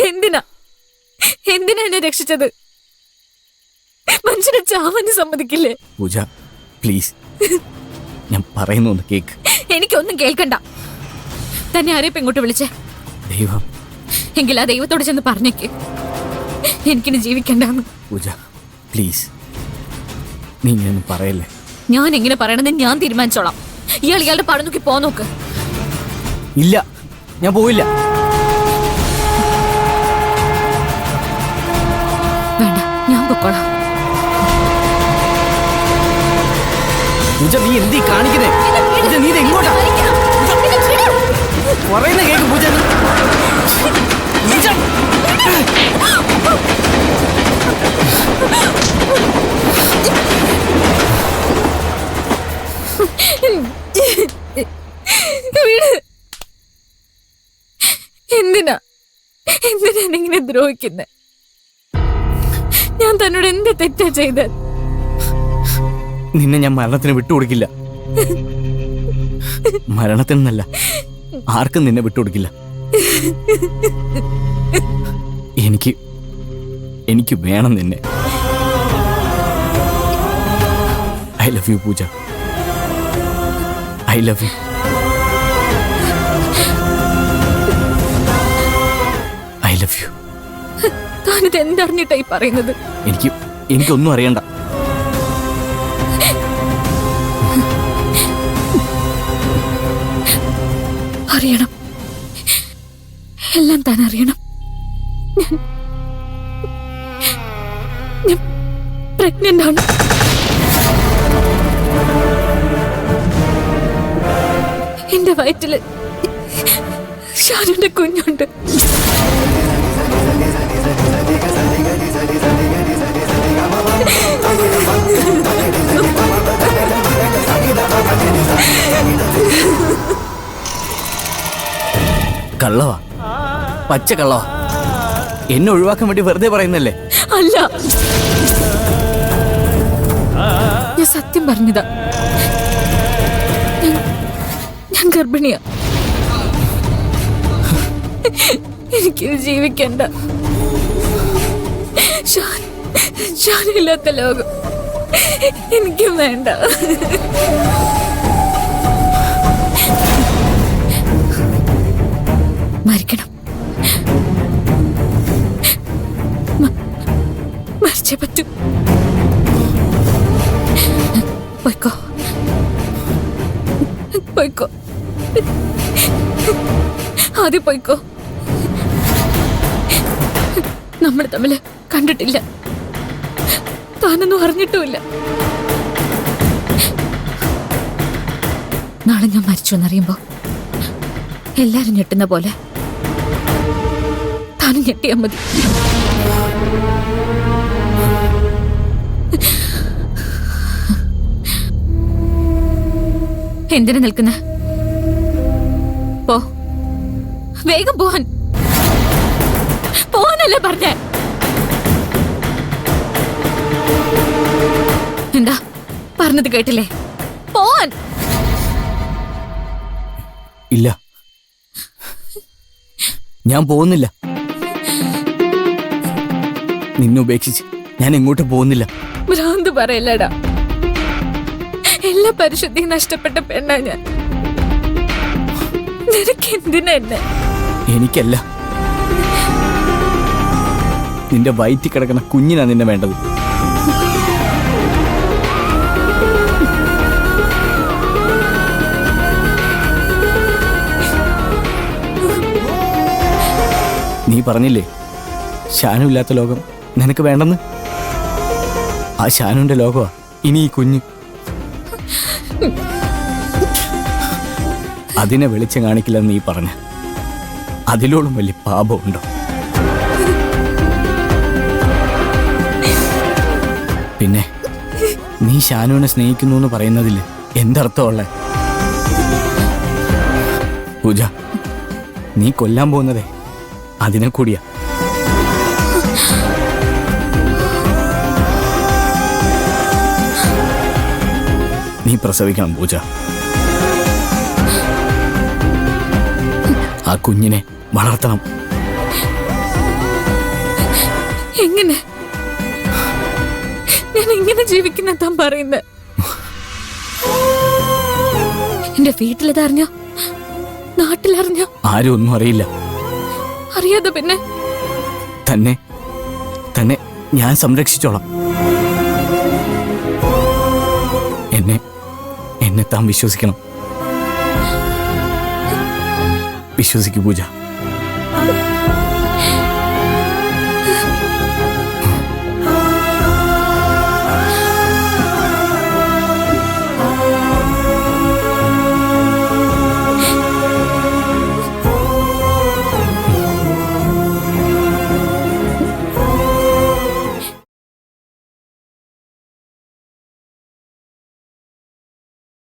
എന്തിനാ എന്തിനാ എന്നെ രക്ഷിച്ചത്? മനുഷ്യനെ ചാവാന് സമ്മതിക്കില്ലേ? പൂജ പ്ലീസ്, ഞാൻ പറയുന്നു ഒന്ന് കേക്ക്. എനിക്കൊന്നും കേൾക്കണ്ട. തന്നെ ആരെയും ഇങ്ങോട്ട് വിളിച്ചേ? ദൈവം. എങ്കിൽ ആ ദൈവത്തോട് ചെന്ന് പറഞ്ഞേക്ക് എനിക്കിനി ജീവിക്കണ്ടെന്ന്. പൂജ പ്ലീസ്, നീ ഇങ്ങനെ പറയല്ലേ. ഞാൻ എങ്ങനെ പറയണമെന്ന് ഞാൻ തീരുമാനിച്ചോളാം. ഇയാളുടെ പടം നോക്കി പോ നോക്ക്. ഇല്ല, ഞാൻ പോയില്ല. വേണ്ട, ഞാൻ പൊക്കോളാം. പൂജ നീ എന്തീ കാണിക്കുന്നേ? പൂജ നീ എങ്ങോട്ടാ പറയുന്ന കേക്ക്? പൂജ എന്തിനാ ഇങ്ങനെ ദ്രോഹിക്കുന്നെ? ഞാൻ തന്നോട് എന്ത് തെറ്റാ ചെയ്തത്? നിന്നെ ഞാൻ മരണത്തിന് വിട്ടുകൊടുക്കില്ല. മരണത്തിനല്ല, ആർക്കും നിന്നെ വിട്ടുകൊടുക്കില്ല. എനിക്ക് വേണം നിന്നെ. I love you Pooja, I love you. I love you. താനിത് എന്തറിഞ്ഞിട്ടായി പറയുന്നത്? എനിക്കൊന്നും അറിയണ്ട. അറിയണം, എല്ലാം താൻ അറിയണം. ഞാൻ പ്രഗ്നന്റ് ആണ്. എന്റെ വയറ്റില് ഷാനുന്റെ കുഞ്ഞുണ്ട്. കള്ളവാ, പച്ച കള്ളവാ. എന്നെ ഒഴിവാക്കാൻ വേണ്ടി വെറുതെ പറയുന്നല്ലേ? അല്ല, ഞാൻ സത്യം പറഞ്ഞതാ. ഞാൻ ഗർഭിണിയാ. എനിക്കിത് ജീവിക്കണ്ട. ഷാനില്ലാത്ത ലോകം എനിക്കും വേണ്ട. മരിക്കണം, മരിച്ചേ പറ്റൂ. പോയിക്കോ, പോയിക്കോ, ആദ്യം പോയിക്കോ. നമ്മൾ തമ്മില് കണ്ടിട്ടില്ല, താനൊന്നും അറിഞ്ഞിട്ടുമില്ല. നാളെ ഞാൻ മരിച്ചു എന്നറിയുമ്പോ എല്ലാരും ഞെട്ടുന്ന പോലെ താനും ഞെട്ടിയാ മതി. എന്തിനു നിൽക്കുന്ന? പോ, വേഗം പോവാനല്ലേ പറഞ്ഞേ? എന്താ പറഞ്ഞത് കേട്ടില്ലേ? പോവാൻ. ഇല്ല, ഞാൻ പോകുന്നില്ല. നിന്നെ ഉപേക്ഷിച്ച് ഞാൻ എങ്ങോട്ടും പോകുന്നില്ല. ഭ്രാന്ത് പറയല്ലടാ. എല്ലാ പരിശുദ്ധിയും നഷ്ടപ്പെട്ട പെണ്ണാ ഞാൻ. നിനക്ക് എന്തിനാ എന്നെ? എനിക്കല്ല, നിന്റെ വയറ്റിൽ കിടക്കുന്ന കുഞ്ഞിനാ നിന്നെ വേണ്ടത്. നീ പറഞ്ഞില്ലേ ഷാനു ഇല്ലാത്ത ലോകം നിനക്ക് വേണ്ടെന്ന്? ആ ഷാനുവിന്റെ ലോകമാ ഇനി ഈ കുഞ്ഞ്. അതിനെ വെളിച്ചം കാണിക്കില്ലെന്ന് നീ പറഞ്ഞ അതിലോളം വലിയ പാപമുണ്ടോ? പിന്നെ നീ ഷാനുവിനെ സ്നേഹിക്കുന്നു എന്ന് പറയുന്നതിൽ എന്തർത്ഥമുള്ള? പൂജ, നീ കൊല്ലാൻ പോകുന്നതേ അതിനെ കൂടിയാ. നീ പ്രസവിക്കണം പൂജ. ആ കുഞ്ഞിനെ വളർത്തണം. എങ്ങനെ? ഞാൻ എങ്ങനെ ജീവിക്കുന്ന താൻ പറയുന്നത്? എന്റെ വീട്ടിലിതറിഞ്ഞോ? നാട്ടിലറിഞ്ഞോ? ആരും ഒന്നും അറിയില്ല. അറിയാതെ പിന്നെ തന്നെ തന്നെ ഞാൻ സംരക്ഷിച്ചോളാം. എന്നെ താൻ വിശ്വസിക്കണം. വിശ്വസിക്കൂ പൂജ.